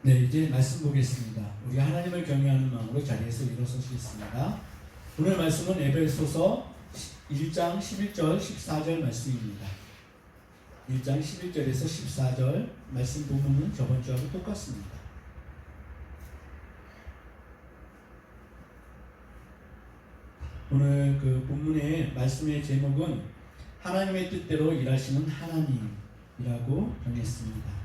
네, 이제 말씀 보겠습니다. 우리 하나님을 경외하는 마음으로 자리에서 일어서시겠습니다. 오늘 말씀은 에베소서 1장 11절 14절 말씀입니다. 1장 11절에서 14절 말씀 부분은 저번 주하고 똑같습니다. 오늘 그 본문의 말씀의 제목은 하나님의 뜻대로 일하시는 하나님이라고 정했습니다.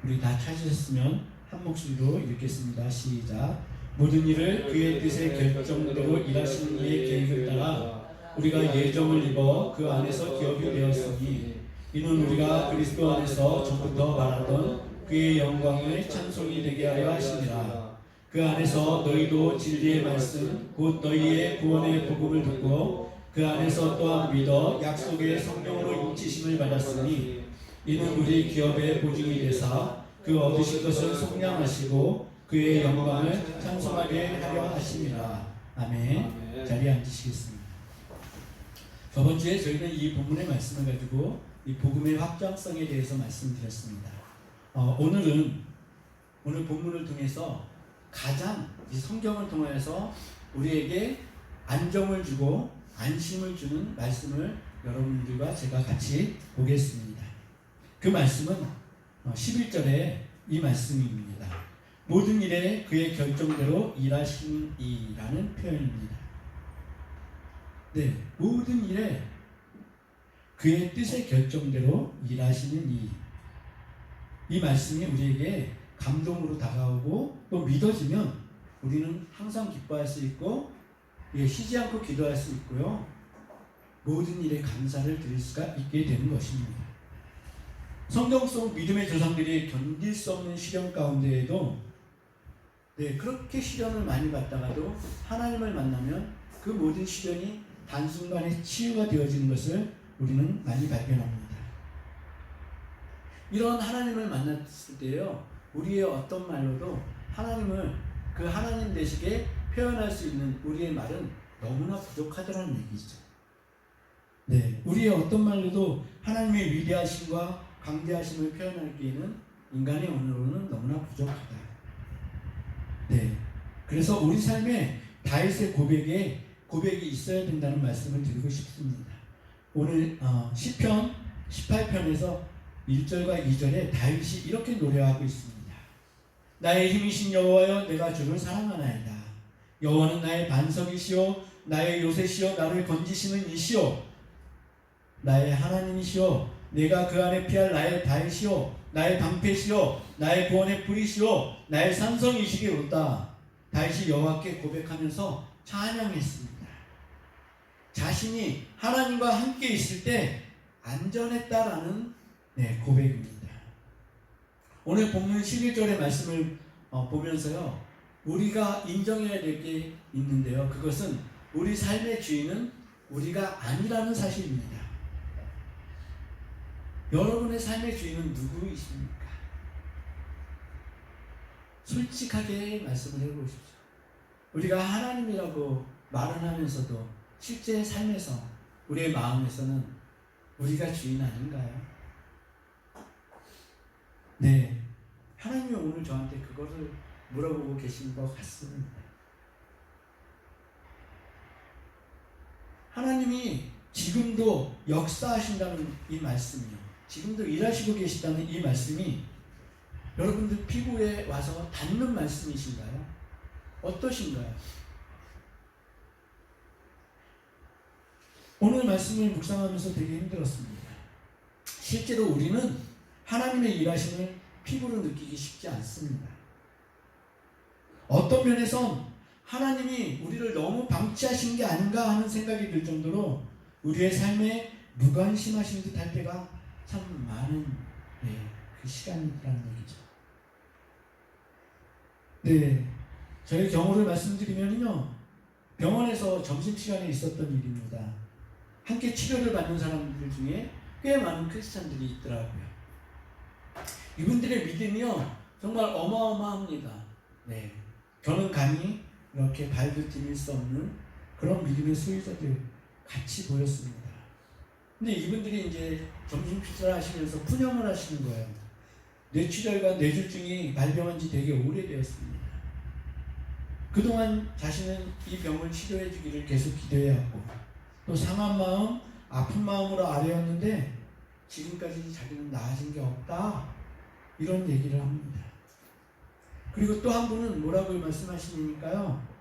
우리 다 찾으셨으면 한 목소리로 읽겠습니다. 시작. 모든 일을 그의 뜻의 결정대로 일하시는 이의 계획을 따라 우리가 예정을 입어 그 안에서 기업이 되었으니 이는 우리가 그리스도 안에서 전부터 말하던 그의 영광의 찬송이 되게 하려 하시니라. 그 안에서 너희도 진리의 말씀 곧 너희의 구원의 복음을 듣고 그 안에서 또한 믿어 약속의 성령으로 인치심을 받았으니 이는 우리 기업의 보증이 되사 그 얻으실 것을 속량하시고 그의 영광을 찬송하게 하려 하심이라. 아멘. 자리에 앉으시겠습니다. 저번 주에 저희는 이 본문의 말씀을 가지고 이 복음의 확장성에 대해서 말씀드렸습니다. 오늘 본문을 통해서 가장 이 성경을 통해서 우리에게 안정을 주고 안심을 주는 말씀을 여러분들과 제가 같이 보겠습니다. 그 말씀은 11절에 이 말씀입니다. 모든 일에 그의 결정대로 일하시는 이라는 표현입니다. 네, 모든 일에 그의 뜻의 결정대로 일하시는 이 말씀이 우리에게 감동으로 다가오고 또 믿어지면 우리는 항상 기뻐할 수 있고 쉬지 않고 기도할 수 있고요. 모든 일에 감사를 드릴 수가 있게 되는 것입니다. 성경 속 믿음의 조상들이 견딜 수 없는 시련 가운데에도 그렇게 시련을 많이 받다가도 하나님을 만나면 그 모든 시련이 단순간에 치유가 되어지는 것을 우리는 많이 발견합니다. 이런 하나님을 만났을 때요, 우리의 어떤 말로도 하나님을 그 하나님 되시게 표현할 수 있는 우리의 말은 너무나 부족하다는 얘기죠. 네, 우리의 어떤 말로도 하나님의 위대하심과 강대하심을 표현하기에는 인간의 언어로는 너무나 부족하다. 네, 그래서 우리 삶에 다윗의 고백이 있어야 된다는 말씀을 드리고 싶습니다. 오늘 시편 18편에서 1절과 2절에 다윗이 이렇게 노래하고 있습니다. 나의 힘이신 여호와여, 내가 주를 사랑하나이다. 여호와는 나의 반석이시오, 나의 요새시오, 나를 건지시는 이시오, 나의 하나님이시오, 내가 그 안에 피할 나의 다윗이요, 나의 방패시요, 나의 구원의 뿌리시요, 나의 산성이시기로다. 다윗이 여호와께 고백하면서 찬양했습니다. 자신이 하나님과 함께 있을 때 안전했다라는 고백입니다. 오늘 본문 11절의 말씀을 보면서요, 우리가 인정해야 될 게 있는데요, 그것은 우리 삶의 주인은 우리가 아니라는 사실입니다. 여러분의 삶의 주인은 누구이십니까? 솔직하게 말씀을 해보십시오. 우리가 하나님이라고 말은 하면서도 실제 삶에서 우리의 마음에서는 우리가 주인 아닌가요? 네, 하나님이 오늘 저한테 그거를 물어보고 계신 것 같습니다. 하나님이 지금도 역사하신다는 이 말씀이요, 지금도 일하시고 계시다는 이 말씀이 여러분들 피부에 와서 닿는 말씀이신가요? 어떠신가요? 오늘 말씀을 묵상하면서 되게 힘들었습니다. 실제로 우리는 하나님의 일하심을 피부로 느끼기 쉽지 않습니다. 어떤 면에선 하나님이 우리를 너무 방치하신 게 아닌가 하는 생각이 들 정도로 우리의 삶에 무관심하신 듯 할 때가 참 많은 그 시간이라는 얘기죠. 네, 저의 경우를 말씀드리면요, 병원에서 점심시간에 있었던 일입니다. 함께 치료를 받는 사람들 중에 꽤 많은 크리스찬들이 있더라고요. 이분들의 믿음이요, 정말 어마어마합니다. 네, 저는 감히 이렇게 발도 디딜 수 없는 그런 믿음의 소유자들 같이 보였습니다. 근데 이분들이 이제 점심 식사를 하시면서 푸념을 하시는 거예요. 뇌출혈과 뇌졸중이 발병한 지 되게 오래되었습니다. 그동안 자신은 이 병을 치료해 주기를 계속 기도해왔고 또 상한 마음, 아픈 마음으로 아뢰었는데 지금까지 자기는 나아진 게 없다 이런 얘기를 합니다. 그리고 또 한 분은 뭐라고 말씀하시니까요.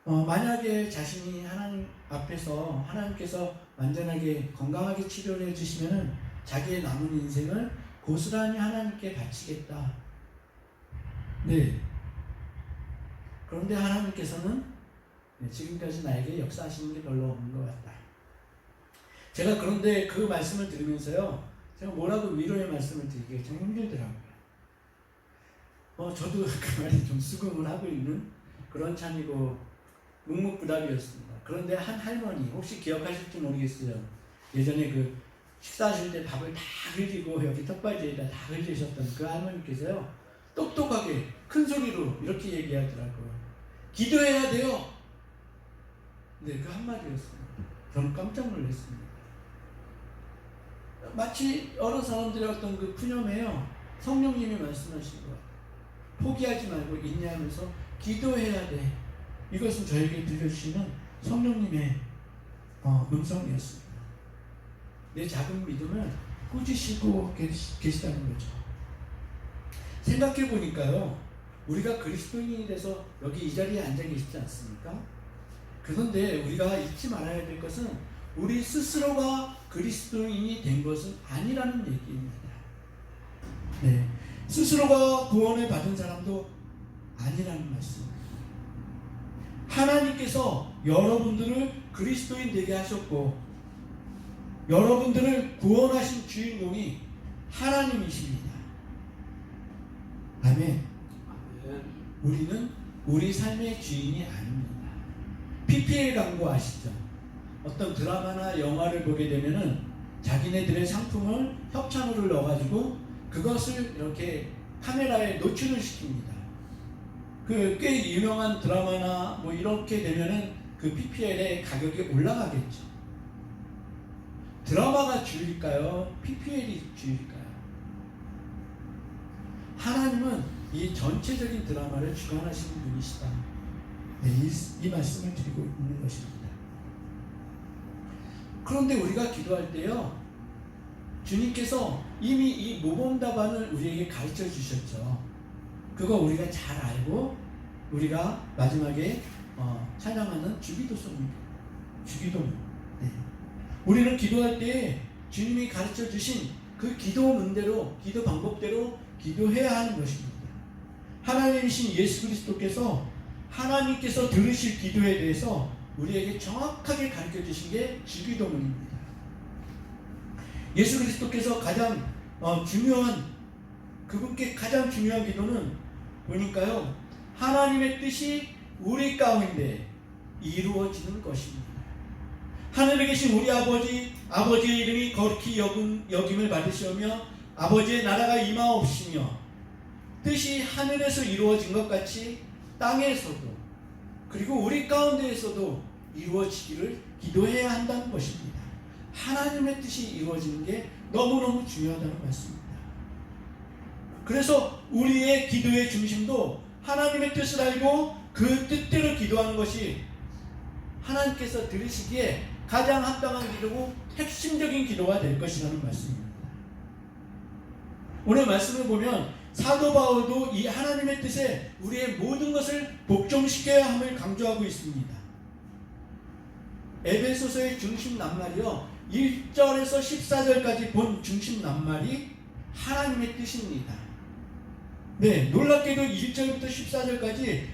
만약에 자신이 하나님 앞에서 하나님께서 완전하게 건강하게 치료를 해주시면 자기의 남은 인생을 고스란히 하나님께 바치겠다. 네. 그런데 하나님께서는 지금까지 나에게 역사하시는 게 별로 없는 것 같다. 제가 그런데 그 말씀을 들으면서요, 제가 뭐라고 위로의 말씀을 드리기가 좀 힘들더라고요. 저도 그 말이 좀 수긍을 하고 있는 그런 참이고 묵묵부답이었습니다. 그런데 한 할머니, 혹시 기억하실지 모르겠어요. 예전에 그 식사하실 때 밥을 다 흘리고 여기 턱받이에다 다 흘리셨던 그 할머니께서요, 똑똑하게 큰 소리로 이렇게 얘기하더라고요. 기도해야 돼요. 네, 그 한마디였습니다. 저는 깜짝 놀랐습니다. 마치 여러 사람들의 어떤 그 푸념에요, 성령님이 말씀하신 것 같아요. 포기하지 말고 인내하면서 기도해야 돼. 이것은 저에게 들려주시는 성령님의 음성이었습니다. 내 작은 믿음을 꾸짖으시고 계시다는 거죠. 생각해 보니까요, 우리가 그리스도인이 돼서 여기 이 자리에 앉아 계시지 않습니까? 그런데 우리가 잊지 말아야 될 것은 우리 스스로가 그리스도인이 된 것은 아니라는 얘기입니다. 네, 스스로가 구원을 받은 사람도 아니라는 말씀입니다. 하나님께서 여러분들을 그리스도인 되게 하셨고 여러분들을 구원하신 주인공이 하나님이십니다. 아멘. 우리는 우리 삶의 주인이 아닙니다. PPL 광고 아시죠? 어떤 드라마나 영화를 보게 되면은 자기네들의 상품을 협찬으로 넣어가지고 그것을 이렇게 카메라에 노출을 시킵니다. 그 꽤 유명한 드라마나 뭐 이렇게 되면은 그 PPL의 가격이 올라가겠죠. 드라마가 주일까요? PPL이 주일까요? 하나님은 이 전체적인 드라마를 주관하시는 분이시다. 네, 이 말씀을 드리고 있는 것입니다. 그런데 우리가 기도할 때요, 주님께서 이미 이 모범답안을 우리에게 가르쳐 주셨죠. 그거 우리가 잘 알고 우리가 마지막에 찬양하는 주기도송입니다. 주기도문. 네. 우리는 기도할 때 주님이 가르쳐 주신 그 기도 문대로, 기도 방법대로 기도해야 하는 것입니다. 하나님이신 예수 그리스도께서 하나님께서 들으실 기도에 대해서 우리에게 정확하게 가르쳐 주신 게 주기도문입니다. 예수 그리스도께서 가장 중요한, 그분께 가장 중요한 기도는 보니까요, 하나님의 뜻이 우리 가운데 이루어지는 것입니다. 하늘에 계신 우리 아버지의 이름이 거룩히 여김을 받으시오며 아버지의 나라가 임하옵시며 뜻이 하늘에서 이루어진 것 같이 땅에서도 그리고 우리 가운데에서도 이루어지기를 기도해야 한다는 것입니다. 하나님의 뜻이 이루어지는 게 너무너무 중요하다는 말씀입니다. 그래서 우리의 기도의 중심도 하나님의 뜻을 알고 그 뜻대로 기도하는 것이 하나님께서 들으시기에 가장 합당한 기도고 핵심적인 기도가 될 것이라는 말씀입니다. 오늘 말씀을 보면 사도 바울도 이 하나님의 뜻에 우리의 모든 것을 복종시켜야 함을 강조하고 있습니다. 에베소서의 중심 낱말이요, 1절에서 14절까지 본 중심 낱말이 하나님의 뜻입니다. 네, 놀랍게도 1절부터 14절까지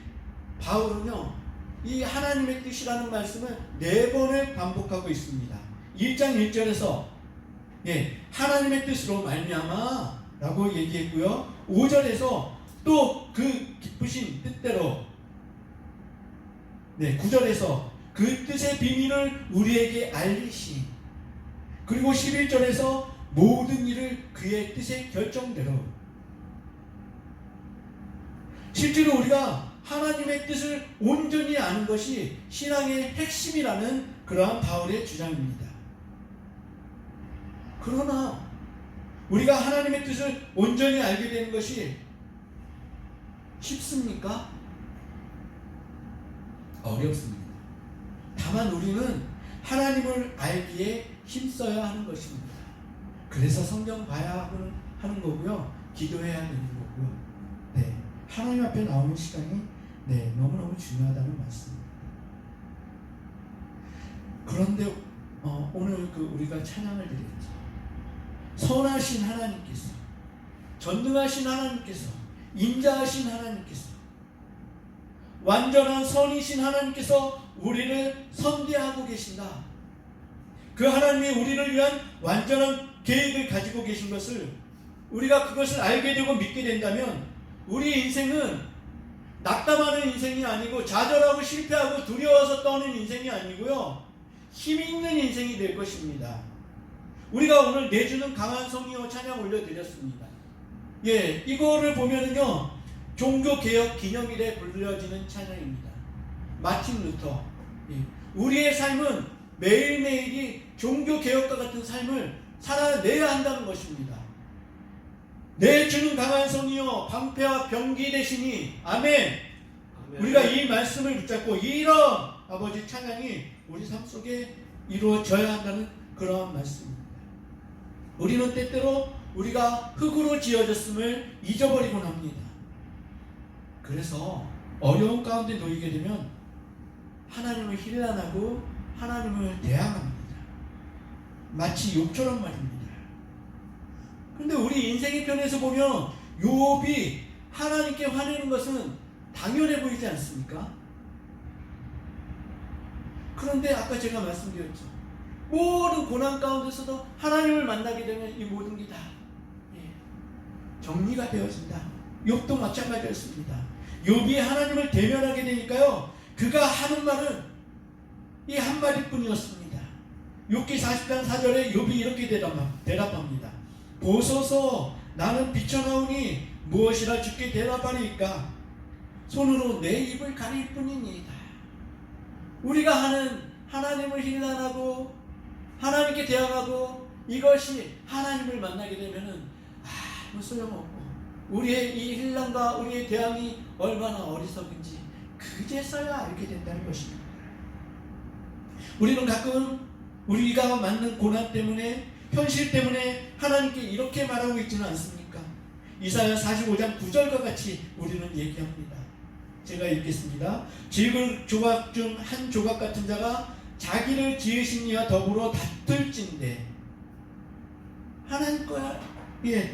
바울은요, 이 하나님의 뜻이라는 말씀을 4번을 반복하고 있습니다. 1장 1절에서 하나님의 뜻으로 말미암아 라고 얘기했고요, 5절에서 또 그 기쁘신 뜻대로, 9절에서 그 뜻의 비밀을 우리에게 알리시, 그리고 11절에서 모든 일을 그의 뜻의 결정대로. 실제로 우리가 하나님의 뜻을 온전히 아는 것이 신앙의 핵심이라는 그러한 바울의 주장입니다. 그러나 우리가 하나님의 뜻을 온전히 알게 되는 것이 쉽습니까? 어렵습니다. 다만 우리는 하나님을 알기에 힘써야 하는 것입니다. 그래서 성경 봐야 하는 거고요. 기도해야 되는 거고요. 네, 하나님 앞에 나오는 시간이 너무너무 중요하다는 말씀입니다. 그런데 오늘 우리가 찬양을 드렸죠. 선하신 하나님께서, 전능하신 하나님께서, 인자하신 하나님께서, 완전한 선이신 하나님께서 우리를 선대하고 계신다. 그 하나님이 우리를 위한 완전한 계획을 가지고 계신 것을 우리가 그것을 알게 되고 믿게 된다면 우리 인생은 낙담하는 인생이 아니고 좌절하고 실패하고 두려워서 떠는 인생이 아니고요. 힘있는 인생이 될 것입니다. 우리가 오늘 내주는 강한 성이요 찬양 올려드렸습니다. 이거를 보면은요, 종교개혁 기념일에 불려지는 찬양입니다. 마틴 루터. 우리의 삶은 매일매일이 종교개혁과 같은 삶을 살아내야 한다는 것입니다. 내주는 강한 성이요 방패와 병기 되시니 아멘. 우리가 이 말씀을 붙잡고 이런 아버지 찬양이 우리 삶 속에 이루어져야 한다는 그런 말씀입니다. 우리는 때때로 우리가 흙으로 지어졌음을 잊어버리곤 합니다. 그래서 어려운 가운데 놓이게 되면 하나님을 힐난하고 하나님을 대항합니다. 마치 욥처럼 말입니다. 그런데 우리 인생의 편에서 보면 욥이 하나님께 화내는 것은 당연해 보이지 않습니까? 그런데 아까 제가 말씀드렸죠. 모든 고난 가운데서도 하나님을 만나게 되면 이 모든 게 다 정리가 되어진다. 욥도 마찬가지였습니다. 욥이 하나님을 대면하게 되니까요, 그가 하는 말은 이 한마디 뿐이었습니다. 욥기 40장 4절에 욥이 이렇게 대답합니다. 보소서, 나는 비쳐나오니 무엇이라 주께 대답하리이까? 손으로 내 입을 가릴 뿐이니이다. 우리가 하는 하나님을 힐난하고 하나님께 대항하고 이것이 하나님을 만나게 되면은 아무 소용없고 우리의 이 힐난과 우리의 대항이 얼마나 어리석은지 그제서야 알게 된다는 것입니다. 우리는 가끔 우리가 맞는 고난 때문에, 현실 때문에 하나님께 이렇게 말하고 있지는 않습니까? 이사야 45장 9절과 같이 우리는 얘기합니다. 제가 읽겠습니다. 질글 조각 중 한 조각 같은 자가 자기를 지으신 이와 더불어 다툴진대. 하나님과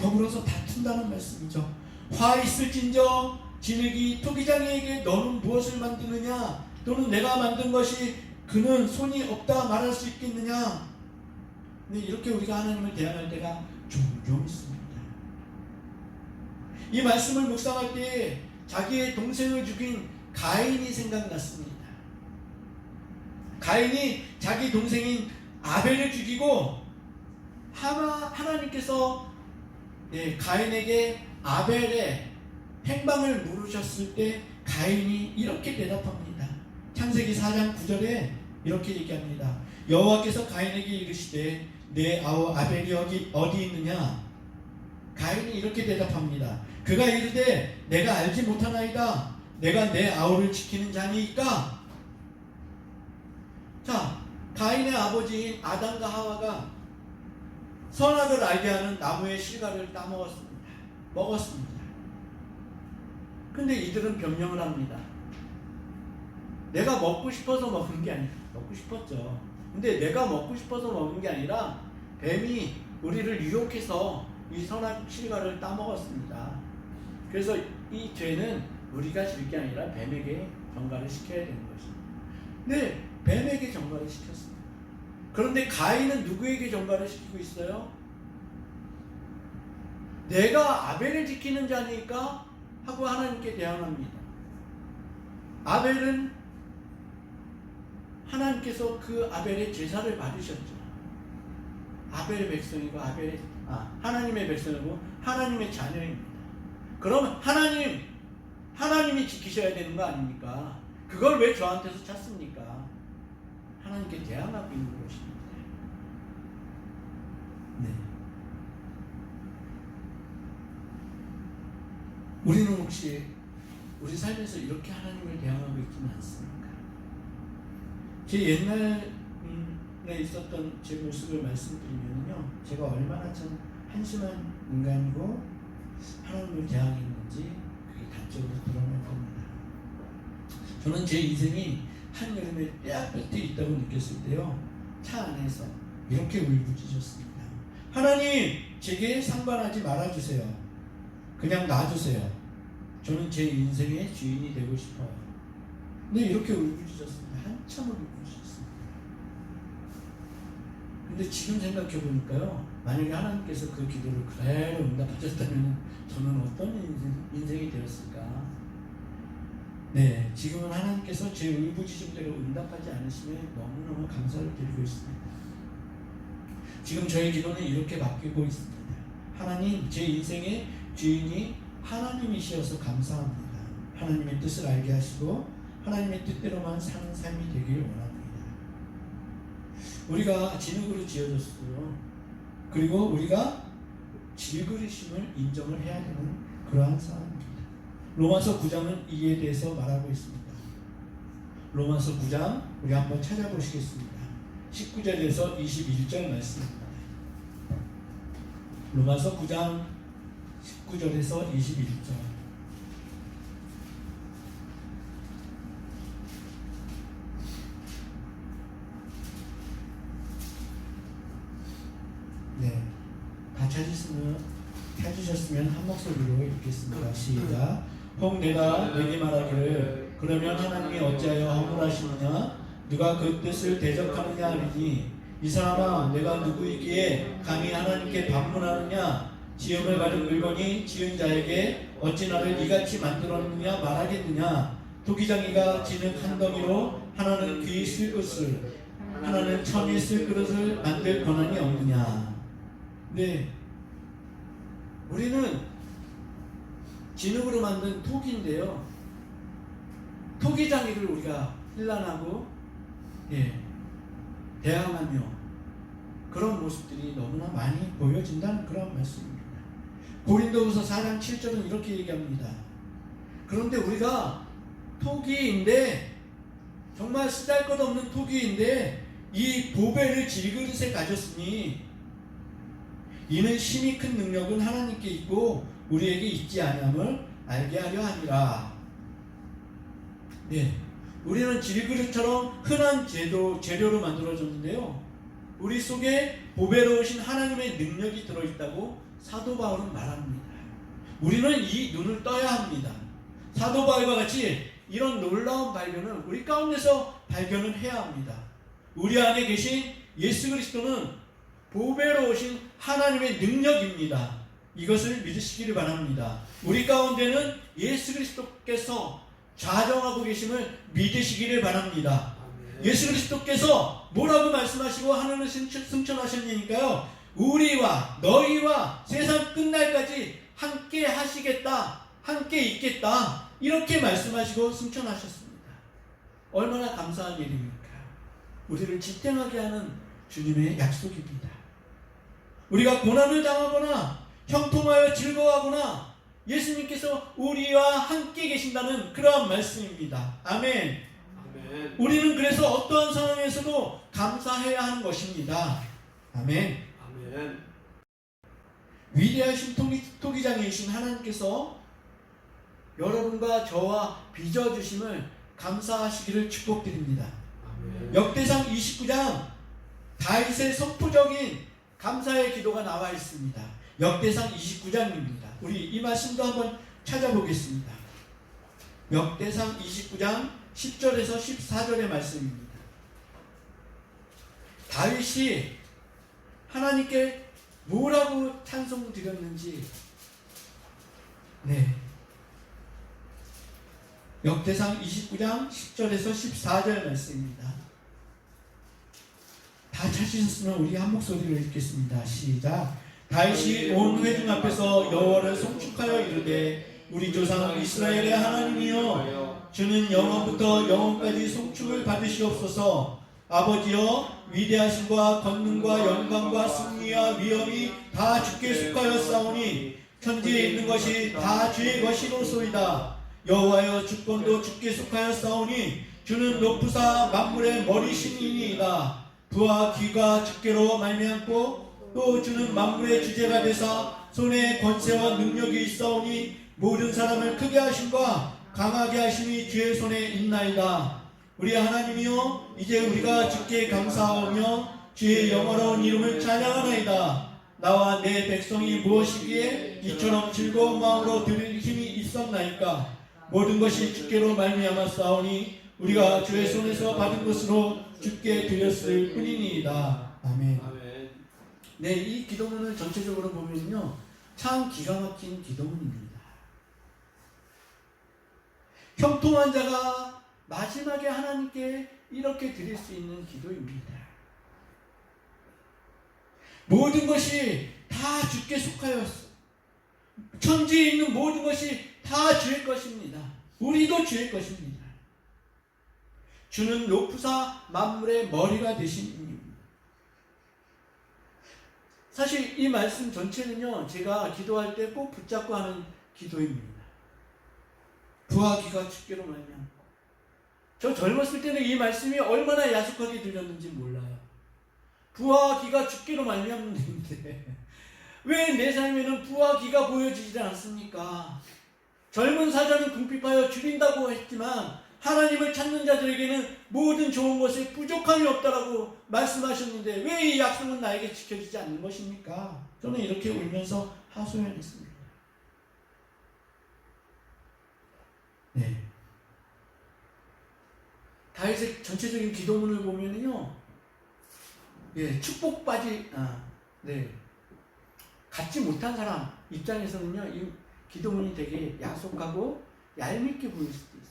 더불어서 다툰다는 말씀이죠. 화 있을진저 진흙이 토기장이에게 너는 무엇을 만드느냐, 또는 내가 만든 것이 그는 손이 없다 말할 수 있겠느냐. 네, 이렇게 우리가 하나님을 대항할 때가 종종 있습니다. 이 말씀을 묵상할 때 자기의 동생을 죽인 가인이 생각났습니다. 가인이 자기 동생인 아벨을 죽이고 하나님께서 가인에게 아벨의 행방을 물으셨을 때 가인이 이렇게 대답합니다. 창세기 4장 9절에 이렇게 얘기합니다. 여호와께서 가인에게 이르시되 내 아우 아벨이 어디 있느냐? 가인이 이렇게 대답합니다. 그가 이르되 내가 알지 못하나이다. 내가 내 아우를 지키는 자니이까. 자, 가인의 아버지인 아담과 하와가 선악을 알게 하는 나무의 실과를 먹었습니다. 근데 이들은 변명을 합니다. 내가 먹고 싶어서 먹은 게 아니라, 먹고 싶었죠. 근데 내가 먹고 싶어서 먹은 게 아니라 뱀이 우리를 유혹해서 이 선악 실과를 따먹었습니다. 그래서 이 죄는 우리가 질 게 아니라 뱀에게 전가를 시켜야 되는 것입니다. 네, 뱀에게 전가를 시켰습니다. 그런데 가인은 누구에게 전가를 시키고 있어요? 내가 아벨을 지키는 자니까 하고 하나님께 대항합니다. 아벨은 하나님께서 그 아벨의 제사를 받으셨죠. 아벨의 백성이고 하나님의 백성이고 하나님의 자녀입니다. 그럼 하나님이 지키셔야 되는 거 아닙니까? 그걸 왜 저한테서 찾습니까? 하나님께 대항하고 있는 것입니다. 네. 우리는 혹시 우리 삶에서 이렇게 하나님을 대항하고 있지는 않습니까? 제 옛날에 있었던 제 모습을 말씀드리면요, 제가 얼마나 참 한심한 인간이고 하나님을 대항했는지 그게 단적으로 드러날 겁니다. 저는 제 인생이 한여름에 뼈아플 때 있다고 느꼈을 때요, 차 안에서 이렇게 울부짖었습니다. 하나님, 제게 상관하지 말아주세요. 그냥 놔주세요. 저는 제 인생의 주인이 되고 싶어요. 근데 이렇게 울부짖었습니다. 한참을 울부짖었습니다. 근데 지금 생각해 보니까요, 만약에 하나님께서 그 기도를 그대로 응답하셨다면 저는 어떤 인생이 되었을까? 네, 지금은 하나님께서 제 울부짖음대로 응답하지 않으심에 너무너무 감사를 드리고 있습니다. 지금 저의 기도는 이렇게 바뀌고 있습니다. 하나님, 제 인생의 주인이 하나님이시여서 감사합니다. 하나님의 뜻을 알게 하시고 하나님의 뜻대로만 사는 삶이 되길 원합니다. 우리가 진흙으로 지어졌어요. 그리고 우리가 질그리심을 인정을 해야 되는 그러한 상황입니다. 로마서 9장은 이에 대해서 말하고 있습니다. 로마서 9장 우리 한번 찾아보시겠습니다. 19절에서 21절 말씀입니다. 로마서 9장 19절에서 21절. 네, 다 찾으셨으면 한 목소리로 읽겠습니다. 시작. 혹 내가 내게 말하기를 그러면 하나님이 어찌하여 허물하시느냐? 누가 그 뜻을 대적하느냐 하리니 이 사람아, 내가 누구이기에 감히 하나님께 반문하느냐? 지음을 받은 물건이 지은 자에게 어찌 나를 이같이 만들었느냐 말하겠느냐? 토기장이가 진흙 한 덩이로 하나는 귀 쓸 것을 하나는 천이 쓸 그릇을 만들 권한이 없느냐? 네, 우리는 진흙으로 만든 토기인데요, 토기장이를 우리가 힐난하고 대항하며 그런 모습들이 너무나 많이 보여진다는 그런 말씀입니다. 고린도후서 4장 7절은 이렇게 얘기합니다. 그런데 우리가 토기인데, 정말 쓰잘것없는 토기인데 이 보배를 질그릇에 가졌으니 이는 심히 큰 능력은 하나님께 있고 우리에게 있지 아니함을 알게 하려 함이라. 네, 우리는 질그릇처럼 흔한 재료로 만들어졌는데요, 우리 속에 보배로우신 하나님의 능력이 들어있다고 사도 바울은 말합니다. 우리는 이 눈을 떠야 합니다. 사도 바울과 같이 이런 놀라운 발견을 우리 가운데서 발견을 해야 합니다. 우리 안에 계신 예수 그리스도는 보배로우신 하나님의 능력입니다. 이것을 믿으시기를 바랍니다. 우리 가운데는 예수 그리스도께서 좌정하고 계심을 믿으시기를 바랍니다. 예수 그리스도께서 뭐라고 말씀하시고 하늘을 승천하셨냐니까요, 우리와 너희와 세상 끝날까지 함께 하시겠다, 함께 있겠다, 이렇게 말씀하시고 승천하셨습니다. 얼마나 감사한 일입니까? 우리를 지탱하게 하는 주님의 약속입니다. 우리가 고난을 당하거나 형통하여 즐거워하거나 예수님께서 우리와 함께 계신다는 그러한 말씀입니다. 아멘. 아멘. 우리는 그래서 어떠한 상황에서도 감사해야 하는 것입니다. 아멘. 아멘. 위대하신 토기장이신 하나님께서 여러분과 저와 빚어주심을 감사하시기를 축복드립니다. 아멘. 역대상 29장 다윗의 선포적인 감사의 기도가 나와 있습니다. 역대상 29장입니다. 우리 이 말씀도 한번 찾아보겠습니다. 역대상 29장 10절에서 14절의 말씀입니다. 다윗이 하나님께 뭐라고 찬송 드렸는지, 네, 역대상 29장 10절에서 14절 말씀입니다. 다 찾으셨으면 우리 한 목소리로 읽겠습니다. 시작. 다윗이 온 회중 앞에서 여호와를 송축하여 이르되 우리 조상 이스라엘의 하나님이여, 주는 영원부터 영원까지 송축을 받으시옵소서. 아버지여, 위대하심과 권능과 영광과 승리와 위엄이 다 주께 속하였사오니 천지에 있는 것이 다 주의 것이로소이다. 여호와여 주권도 주께 속하여 싸우니 주는 높으사 만물의 머리시니이다. 부와 귀가 주께로 말미암고 또 주는 만물의 주제가 되사 손에 권세와 능력이 있사오니 모든 사람을 크게 하심과 강하게 하심이 주의 손에 있나이다. 우리 하나님이여 이제 우리가 주께 감사하오며 주의 영화로운 이름을 찬양하나이다. 나와 내 백성이 무엇이기에 이처럼 즐거운 마음으로 드릴 힘이 있었나이까. 모든 것이 주께로 말미암아 싸우니 우리가 주의 손에서 받은 것으로 주께 드렸을 뿐이니이다. 아멘. 네, 이 기도문을 전체적으로 보면요, 참 기가 막힌 기도문입니다. 형통한 자가 마지막에 하나님께 이렇게 드릴 수 있는 기도입니다. 모든 것이 다 주께 속하였어. 천지에 있는 모든 것이 다 주의 것입니다. 우리도 주의 것입니다. 주는 높으사 만물의 머리가 되신 분입니다. 사실 이 말씀 전체는요, 제가 기도할 때 꼭 붙잡고 하는 기도입니다. 부와 귀가 주께로 말미암고. 저 젊었을 때는 이 말씀이 얼마나 야속하게 들렸는지 몰라요. 부와 귀가 주께로 말미암는데 왜 내 삶에는 부와 귀가 보여지지 않습니까? 젊은 사자는 궁핍하여 줄인다고 했지만 하나님을 찾는 자들에게는 모든 좋은 것에 부족함이 없다라고 말씀하셨는데 왜 이 약속은 나에게 지켜지지 않는 것입니까? 저는 이렇게 울면서 하소연했습니다. 네. 다윗의 전체적인 기도문을 보면요, 예, 축복받지, 갖지 못한 사람 입장에서는요, 이 기도문이 되게 야속하고 얄밉게 보일 수도 있어요.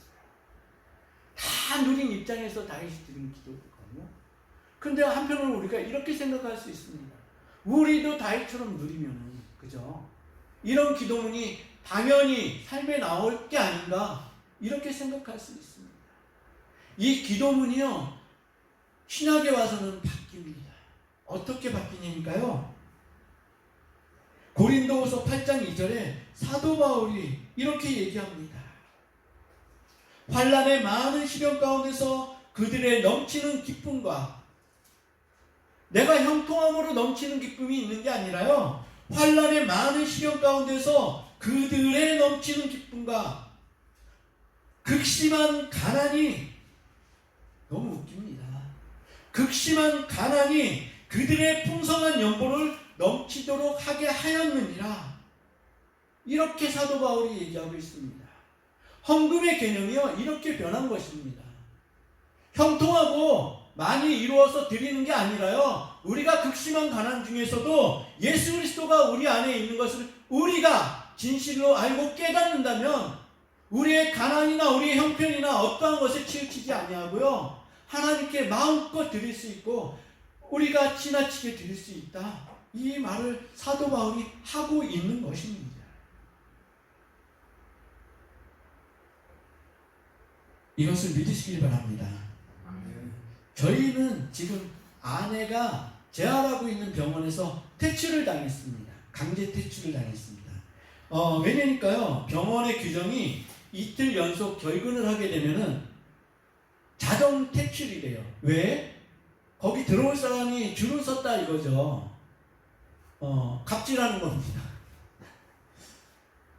다 누린 입장에서 다윗이 드린 기도거든요. 근데 한편으로 우리가 이렇게 생각할 수 있습니다. 우리도 다윗처럼 누리면은, 그죠? 이런 기도문이 당연히 삶에 나올 게 아닌가, 이렇게 생각할 수 있습니다. 이 기도문이요, 신약에 와서는 바뀝니다. 어떻게 바뀌냐니까요, 고린도후서 8장 2절에 사도 바울이 이렇게 얘기합니다. 환난의 많은 시련 가운데서 그들의 넘치는 기쁨과, 내가 형통함으로 넘치는 기쁨이 있는 게 아니라요, 환난의 많은 시련 가운데서 그들의 넘치는 기쁨과 극심한 가난이, 너무 웃깁니다. 극심한 가난이 그들의 풍성한 연보를 넘치도록 하게 하였느니라. 이렇게 사도 바울이 얘기하고 있습니다. 헌금의 개념이요, 이렇게 변한 것입니다. 형통하고 많이 이루어서 드리는 게 아니라요, 우리가 극심한 가난 중에서도 예수 그리스도가 우리 안에 있는 것을 우리가 진실로 알고 깨닫는다면 우리의 가난이나 우리의 형편이나 어떠한 것에 치우치지 아니하고요, 하나님께 마음껏 드릴 수 있고 우리가 지나치게 드릴 수 있다. 이 말을 사도 바울이 하고 있는 것입니다. 이것을 믿으시길 바랍니다. 저희는 지금 아내가 재활하고 있는 병원에서 퇴출을 당했습니다. 강제 퇴출을 당했습니다. 왜냐니까요, 병원의 규정이 이틀 연속 결근을 하게 되면은 자동 퇴출이래요. 왜? 거기 들어올 사람이 줄을 섰다 이거죠. 갑질하는 겁니다.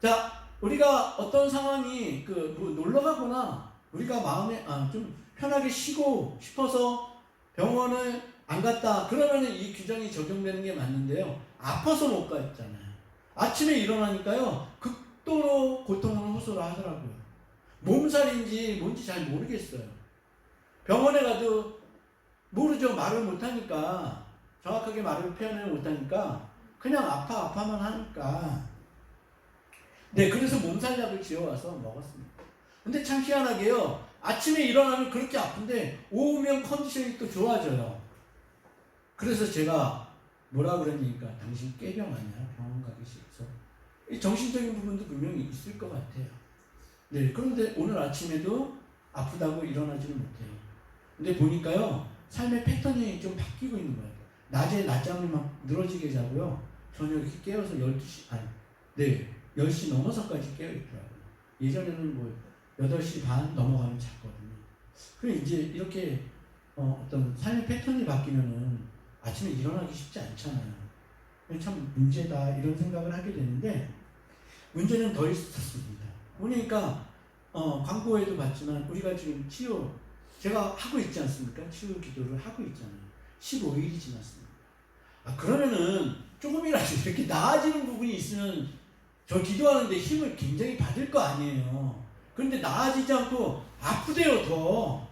자, 우리가 어떤 상황이 놀러 가거나 우리가 마음에 좀 편하게 쉬고 싶어서 병원을 안 갔다 그러면 이 규정이 적용되는 게 맞는데요, 아파서 못 갔잖아요. 아침에 일어나니까요, 극도로 고통을 호소를 하더라고요. 몸살인지 뭔지 잘 모르겠어요. 병원에 가도 모르죠. 말을 못하니까, 정확하게 말을 표현을 못하니까 그냥 아파만 하니까. 네, 그래서 몸살약을 지어와서 먹었습니다. 근데 참 희한하게요, 아침에 일어나면 그렇게 아픈데 오후면 컨디션이 또 좋아져요. 그래서 제가 뭐라 그랬니까, 당신 깨병 아니야? 병원 가기 싫어서. 이 정신적인 부분도 분명히 있을 것 같아요. 네, 그런데 오늘 아침에도 아프다고 일어나지는 못해요. 근데 보니까요, 삶의 패턴이 좀 바뀌고 있는 거예요. 낮에 낮잠을 막 늘어지게 자고요, 저녁 이렇게 깨어서 네, 10시 넘어서까지 깨어있더라고요. 예전에는 뭐 8시 반 넘어가면 잤거든요. 그럼 이제 이렇게 어떤 삶의 패턴이 바뀌면은 아침에 일어나기 쉽지 않잖아요. 참 문제다 이런 생각을 하게 되는데 문제는 더 있었습니다. 그러니까 광고에도 봤지만 우리가 지금 제가 하고 있지 않습니까? 치유 기도를 하고 있잖아요. 15일이 지났습니다. 그러면은 조금이라도 이렇게 나아지는 부분이 있으면 저 기도하는데 힘을 굉장히 받을 거 아니에요. 그런데 나아지지 않고 아프대요 더.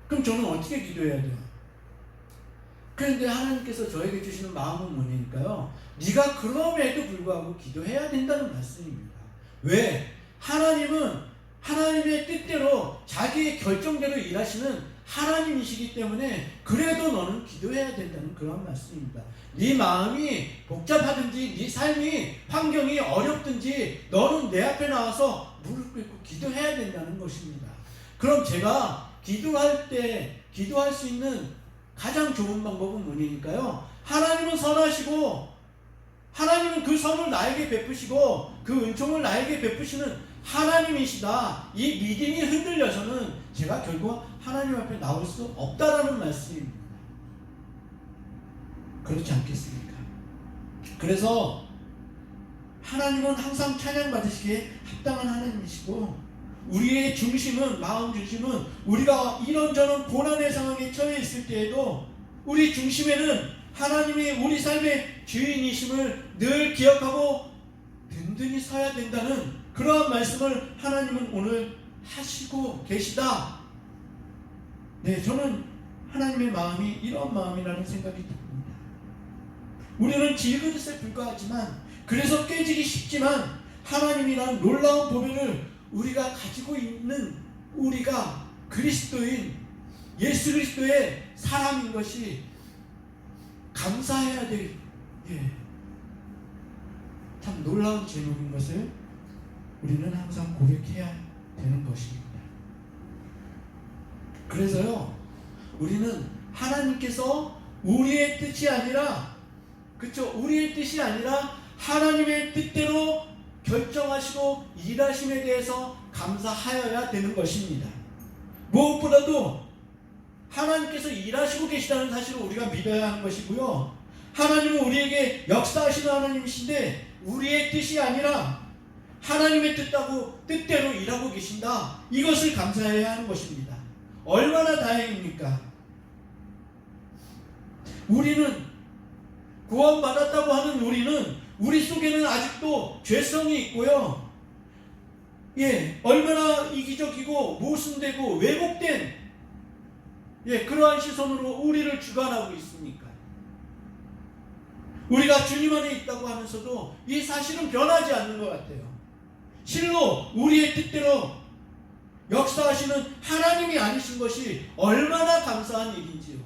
그럼 저는 어떻게 기도해야 돼요? 그런데 하나님께서 저에게 주시는 마음은 뭐냐니까요. 네가 그럼에도 불구하고 기도해야 된다는 말씀입니다. 왜? 하나님은 하나님의 뜻대로 자기의 결정대로 일하시는 하나님이시기 때문에 그래도 너는 기도해야 된다는 그런 말씀입니다. 네 마음이 복잡하든지 네 삶이 환경이 어렵든지 너는 내 앞에 나와서 무릎 꿇고 기도해야 된다는 것입니다. 그럼 제가 기도할 수 있는 가장 좋은 방법은 뭐냐니까요. 하나님은 선하시고 하나님은 그 선을 나에게 베푸시고 그 은총을 나에게 베푸시는 하나님이시다. 이 믿음이 흔들려서는 제가 결국 하나님 앞에 나올 수 없다라는 말씀입니다. 그렇지 않겠습니까? 그래서 하나님은 항상 찬양받으시기에 합당한 하나님이시고 우리의 중심은 마음 중심은 우리가 이런저런 고난의 상황에 처해 있을 때에도 우리 중심에는 하나님이 우리 삶의 주인이심을 늘 기억하고 든든히 서야 된다는 그러한 말씀을 하나님은 오늘 하시고 계시다. 네, 저는 하나님의 마음이 이런 마음이라는 생각이 듭니다. 우리는 질그릇에 불과하지만 그래서 깨지기 쉽지만 하나님이란 놀라운 보배를 우리가 가지고 있는 우리가 그리스도인 예수 그리스도의 사람인 것이 감사해야 될 참 놀라운 제목인 것을 우리는 항상 고백해야 되는 것입니다. 그래서요, 우리는 하나님께서 우리의 뜻이 아니라, 우리의 뜻이 아니라 하나님의 뜻대로 결정하시고 일하심에 대해서 감사하여야 되는 것입니다. 무엇보다도 하나님께서 일하시고 계시다는 사실을 우리가 믿어야 하는 것이고요. 하나님은 우리에게 역사하시는 하나님이신데 우리의 뜻이 아니라 하나님의 뜻대로 일하고 계신다. 이것을 감사해야 하는 것입니다. 얼마나 다행입니까? 우리는 구원받았다고 하는 우리 속에는 아직도 죄성이 있고요. 얼마나 이기적이고 모순되고 왜곡된 그러한 시선으로 우리를 주관하고 있습니까? 우리가 주님 안에 있다고 하면서도 이 사실은 변하지 않는 것 같아요. 실로 우리의 뜻대로 역사하시는 하나님이 아니신 것이 얼마나 감사한 일인지요.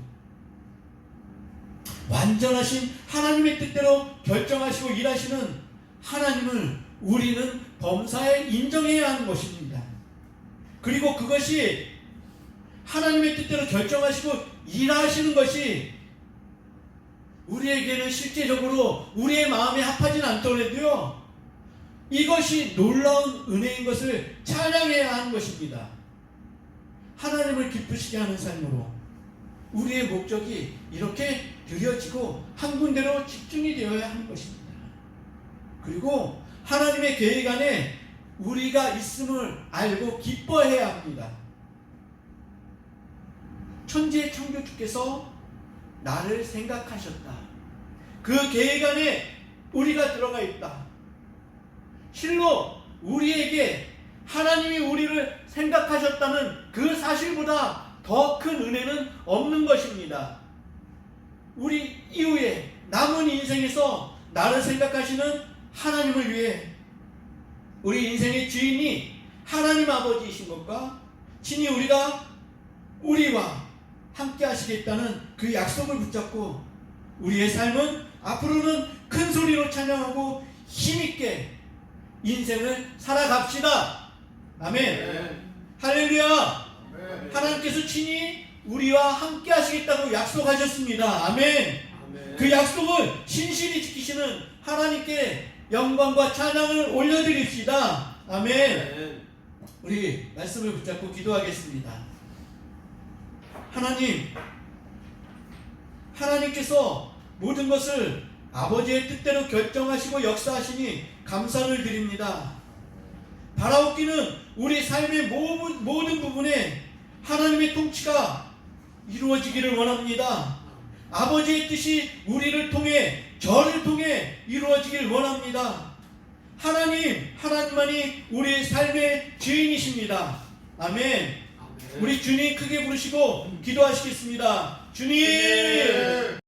완전하신 하나님의 뜻대로 결정하시고 일하시는 하나님을 우리는 범사에 인정해야 하는 것입니다. 그리고 그것이 하나님의 뜻대로 결정하시고 일하시는 것이 우리에게는 실제적으로 우리의 마음에 합하진 않더라도요, 이것이 놀라운 은혜인 것을 찬양해야 하는 것입니다. 하나님을 기쁘시게 하는 삶으로 우리의 목적이 이렇게 드려지고 한 군데로 집중이 되어야 하는 것입니다. 그리고 하나님의 계획 안에 우리가 있음을 알고 기뻐해야 합니다. 천지의 창조주께서 나를 생각하셨다. 그 계획 안에 우리가 들어가 있다. 실로 우리에게 하나님이 우리를 생각하셨다는 그 사실보다 더 큰 은혜는 없는 것입니다. 우리 이후에 남은 인생에서 나를 생각하시는 하나님을 위해 우리 인생의 주인이 하나님 아버지이신 것과 친히 우리와 함께 하시겠다는 그 약속을 붙잡고 우리의 삶은 앞으로는 큰 소리로 찬양하고 힘있게 인생을 살아갑시다. 아멘. 할렐루야. 하나님께서 친히 우리와 함께 하시겠다고 약속하셨습니다. 아멘. 그 약속을 신실히 지키시는 하나님께 영광과 찬양을 올려드립시다. 아멘. 아멘. 우리 말씀을 붙잡고 기도하겠습니다. 하나님께서 모든 것을 아버지의 뜻대로 결정하시고 역사하시니 감사를 드립니다. 바라옵기는 우리 삶의 모든 부분에 하나님의 통치가 이루어지기를 원합니다. 아버지의 뜻이 우리를 통해, 저를 통해 이루어지길 원합니다. 하나님만이 우리의 삶의 주인이십니다. 아멘. 우리 주님 크게 부르시고 기도하시겠습니다. 주님!